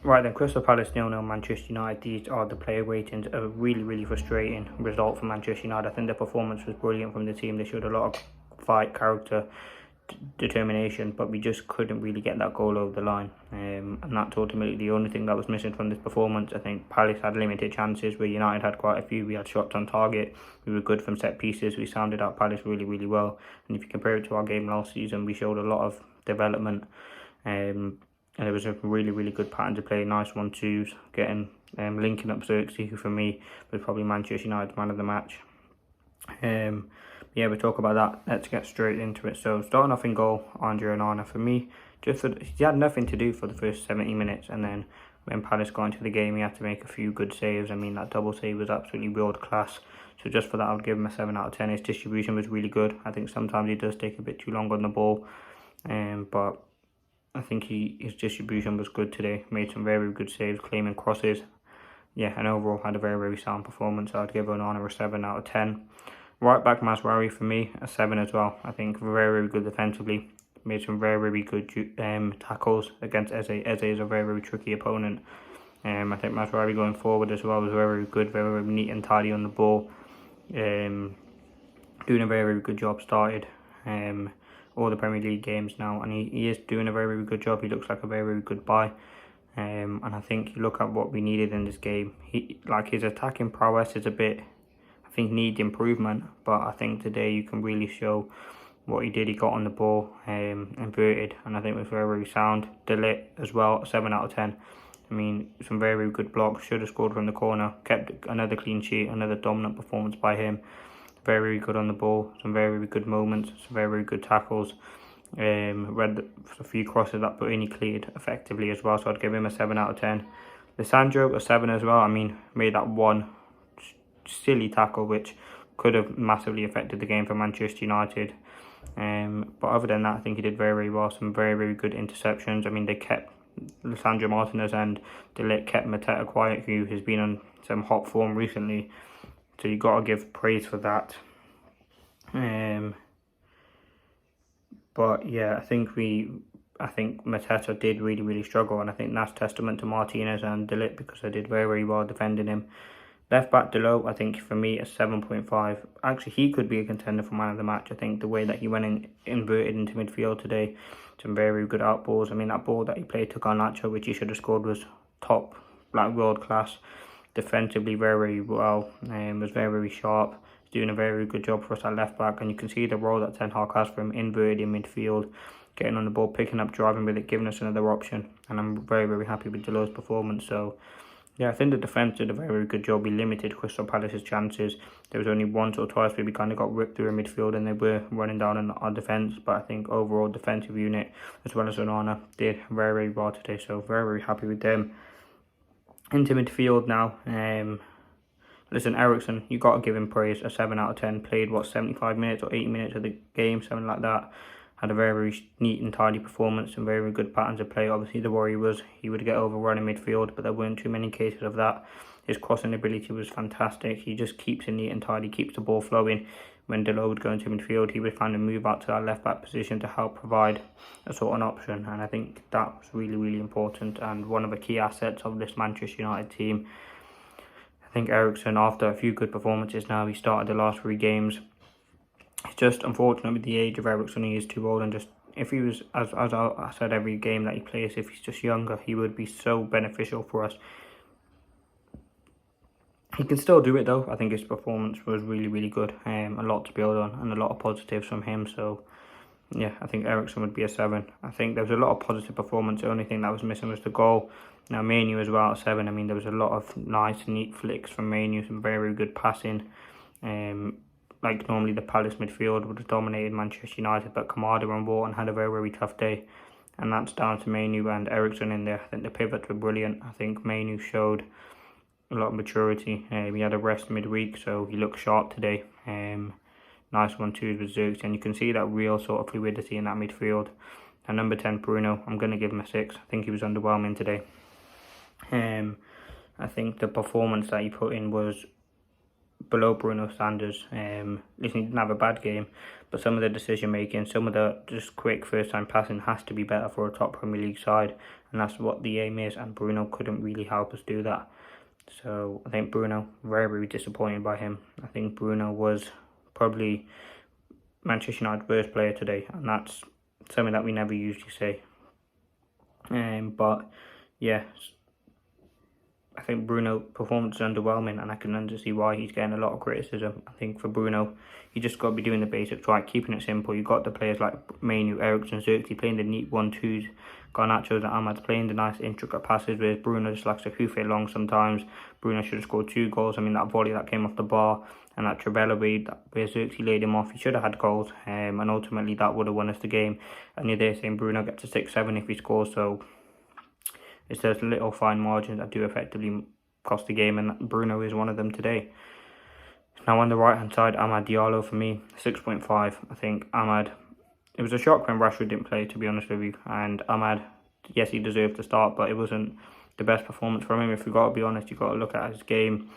Right then, Crystal Palace 0-0 Manchester United. These are the player ratings. A really frustrating result for Manchester United. I think the performance was brilliant from the team. They showed a lot of fight, character, determination, but we just couldn't really get that goal over the line. And that's ultimately the only thing that was missing from this performance. I think Palace had limited chances, where United had quite a few. We had shots on target. We were good from set pieces. We sounded out Palace really well. And if you compare it to our game last season, we showed a lot of development. And it was a really good pattern to play. Nice 1-2s, getting linking up Zirkzee, who for me was probably Manchester United's man of the match. Yeah, we'll talk about that. Let's get straight into it. So starting off in goal, Andre Onana. For me, he had nothing to do for the first 70 minutes, and then when Palace got into the game, he had to make a few good saves. I mean, that double save was absolutely world class. So just for that, I would give him a 7 out of 10. His distribution was really good. I think sometimes he does take a bit too long on the ball, but I think his distribution was good today. Made some very good saves, claiming crosses. Yeah, and overall had a very sound performance. I'd give Onana a 7 out of 10. Right back Masraoui for me, a 7 as well. I think very good defensively. Made some very good tackles against Eze. Eze is a very tricky opponent. I think Masraoui going forward as well was very good, very neat and tidy on the ball. Doing a very good job. Started all the Premier League games now, and he is doing a very good job. He looks like a very good buy. And I think you look at what we needed in this game. His attacking prowess is a bit, I think, needs improvement, but I think today you can really show what he did. He got on the ball, inverted, and I think it was very sound. Delit as well, a 7 out of 10. I mean, some very good blocks. Should have scored from the corner. Kept another clean sheet. Another dominant performance by him. Very good on the ball. Some very good moments. Some very good tackles. Read a few crosses that put in. He cleared effectively as well. So I'd give him a 7 out of 10. Lissandro, a 7 as well. I mean, made that one silly tackle which could have massively affected the game for Manchester United. But other than that, I think he did very well. Some very good interceptions. I mean, they kept Lisandro Martinez and Delit kept Mateta quiet, who has been on some hot form recently. So you got to give praise for that. But yeah, I think Mateta did really struggle, and I think that's testament to Martinez and Delit, because they did very well defending him. Left back Delot, I think for me a 7.5. Actually, he could be a contender for man of the match. I think the way that he went inverted into midfield today, some very good outballs. I mean, that ball that he played to Garnacho, which he should have scored, was top, like world class. Defensively very well, was very sharp. He's doing a very good job for us at left back, and you can see the role that Ten Hag has for him, inverted in midfield, getting on the ball, picking up, driving with it, giving us another option. And I'm very happy with Delot's performance. So yeah, I think the defence did a very good job. We limited Crystal Palace's chances. There was only once or twice where we kind of got ripped through in midfield and they were running down on our defence. But I think overall defensive unit, as well as Onana, did very well today. So very happy with them. Into midfield now. Listen, Eriksen, you got to give him praise. A 7 out of 10. Played, 75 minutes or 80 minutes of the game, something like that. Had a very neat and tidy performance and very good patterns of play. Obviously, the worry was he would get overrun in midfield, but there weren't too many cases of that. His crossing ability was fantastic. He just keeps it neat and tidy, keeps the ball flowing. When Delot would go into midfield, he would kind of move out to that left-back position to help provide a sort of option. And I think that was really important and one of the key assets of this Manchester United team. I think Eriksen, after a few good performances now, he started the last 3 games. It's just unfortunate with the age of Eriksen, he is too old, and just if he was, as I said every game that he plays, if he's just younger, he would be so beneficial for us. He can still do it though. I think his performance was really good. A lot to build on and a lot of positives from him. So yeah, I think Eriksen would be a 7. I think there was a lot of positive performance. The only thing that was missing was the goal. Now Manu as well at 7. I mean, there was a lot of nice neat flicks from Manu, some very good passing. Like normally the Palace midfield would have dominated Manchester United, but Kamada and Wharton had a very tough day. And that's down to Manu and Eriksen in there. I think the pivots were brilliant. I think Manu showed a lot of maturity. He had a rest midweek, so he looked sharp today. Nice 1-2 with Zirkzee, and you can see that real sort of fluidity in that midfield. And number 10, Bruno, I'm going to give him a 6. I think he was underwhelming today. I think the performance that he put in was below Bruno standards. Listen, he didn't have a bad game, but some of the decision making, some of the just quick first time passing has to be better for a top Premier League side, and that's what the aim is. And Bruno couldn't really help us do that. So I think Bruno, very, very disappointed by him. I think Bruno was probably Manchester United's worst player today, and that's something that we never usually say. But yeah, I think Bruno performance is underwhelming, and I can understand why he's getting a lot of criticism. I think for Bruno, you just got to be doing the basics right, keeping it simple. You've got the players like Mainu, Eriksen, Zirkzee playing the neat 1-2s, Garnacho's and Ahmad's playing the nice intricate passes, whereas Bruno just likes to hoof it long sometimes. Bruno should have scored 2 goals. I mean, that volley that came off the bar and that Trivela read where Zirkzee laid him off, he should have had goals, and ultimately that would have won us the game. And you're there saying Bruno gets a 6-7 if he scores, so it's those little fine margins that do effectively cost the game, and Bruno is one of them today. Now on the right hand side, Amad Diallo for me, 6.5. I think Amad, it was a shock when Rashford didn't play, to be honest with you. And Amad, yes, he deserved to start, but it wasn't the best performance from him. If we've got to be honest, you've got to look at his game.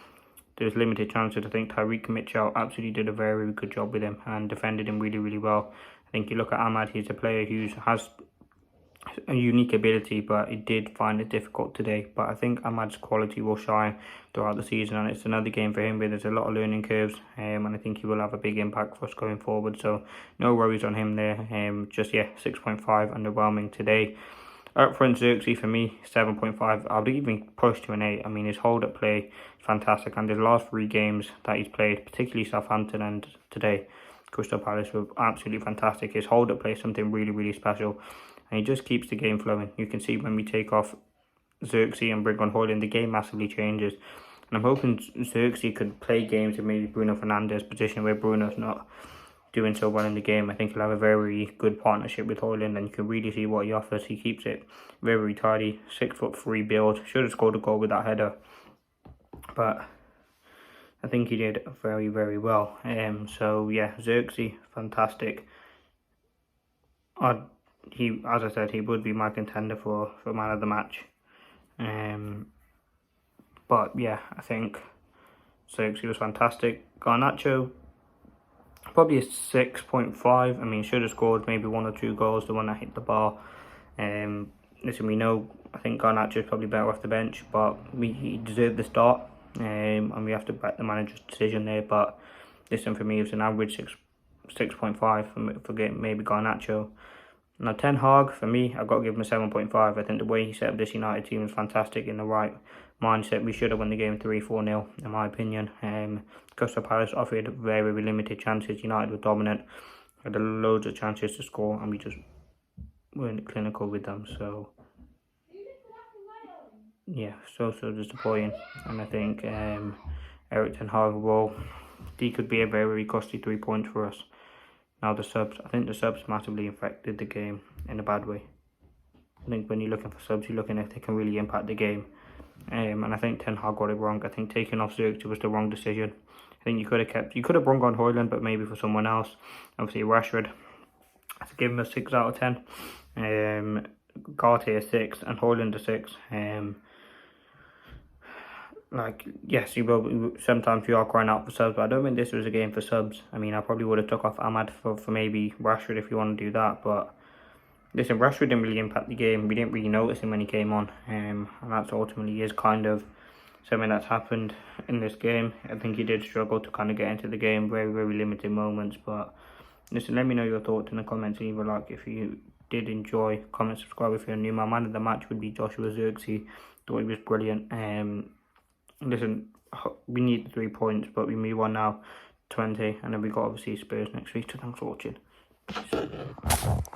There's limited chances. I think Tyreek Mitchell absolutely did a very, very good job with him and defended him really, really well. I think you look at Amad, he's a player who has a unique ability, but he did find it difficult today. But I think Ahmad's quality will shine throughout the season, and it's another game for him where there's a lot of learning curves, and I think he will have a big impact for us going forward. So no worries on him there. Just 6.5, underwhelming today. Up front, Zirkzee for me, 7.5. I'll even push to an 8. I mean, his hold-up play is fantastic, and his last 3 games that he's played, particularly Southampton and today, Crystal Palace, were absolutely fantastic. His hold-up play is something really, really special, and he just keeps the game flowing. You can see when we take off Zirkzee and bring on Højlund, the game massively changes. And I'm hoping Zirkzee could play games in maybe Bruno Fernandes' position where Bruno's not doing so well in the game. I think he'll have a very good partnership with Højlund, and you can really see what he offers. He keeps it very, very tidy. 6'3" build. Should have scored a goal with that header, but I think he did very, very well. So yeah, Zirkzee, fantastic. As I said, he would be my contender for man of the match. But yeah, I think Zirkzee was fantastic. Garnacho, probably a 6.5. I mean, should have scored maybe 1 or 2 goals, the one that hit the bar. Listen, we know, I think Garnacho is probably better off the bench, but he deserved the start. And we have to back the manager's decision there. But listen, for me, it's an average 6.5 for getting maybe Garnacho. Now, Ten Hag, for me, I've got to give him a 7.5. I think the way he set up this United team was fantastic, in the right mindset. We should have won the game 3-4-0, in my opinion. Crystal Palace offered very, very limited chances. United were dominant, had loads of chances to score, and we just weren't clinical with them. So, yeah, so disappointing. And I think Erik Ten Hag, well, he could be a very, very costly 3 points for us. Now the subs, I think the subs massively affected the game in a bad way. I think when you're looking for subs, you're looking if they can really impact the game. And I think Ten Hag got it wrong. I think taking off Zirkzee was the wrong decision. I think you could have brought on Højlund, but maybe for someone else. Obviously Rashford, I give him a 6 out of 10. Garte a 6 and Højlund a 6. Yes, sometimes you are crying out for subs, but I don't think this was a game for subs. I mean, I probably would have took off Ahmad for maybe Rashford if you want to do that, but listen, Rashford didn't really impact the game. We didn't really notice him when he came on, and that's ultimately is kind of something that's happened in this game. I think he did struggle to kind of get into the game, very, very limited moments. But listen, let me know your thoughts in the comments. Either like if you did enjoy, comment, subscribe if you're new. My man of the match would be Joshua Zirkzee. Thought he was brilliant. Listen, we need the 3 points, but we move on now, 20, and then we got obviously Spurs next week. So thanks for watching.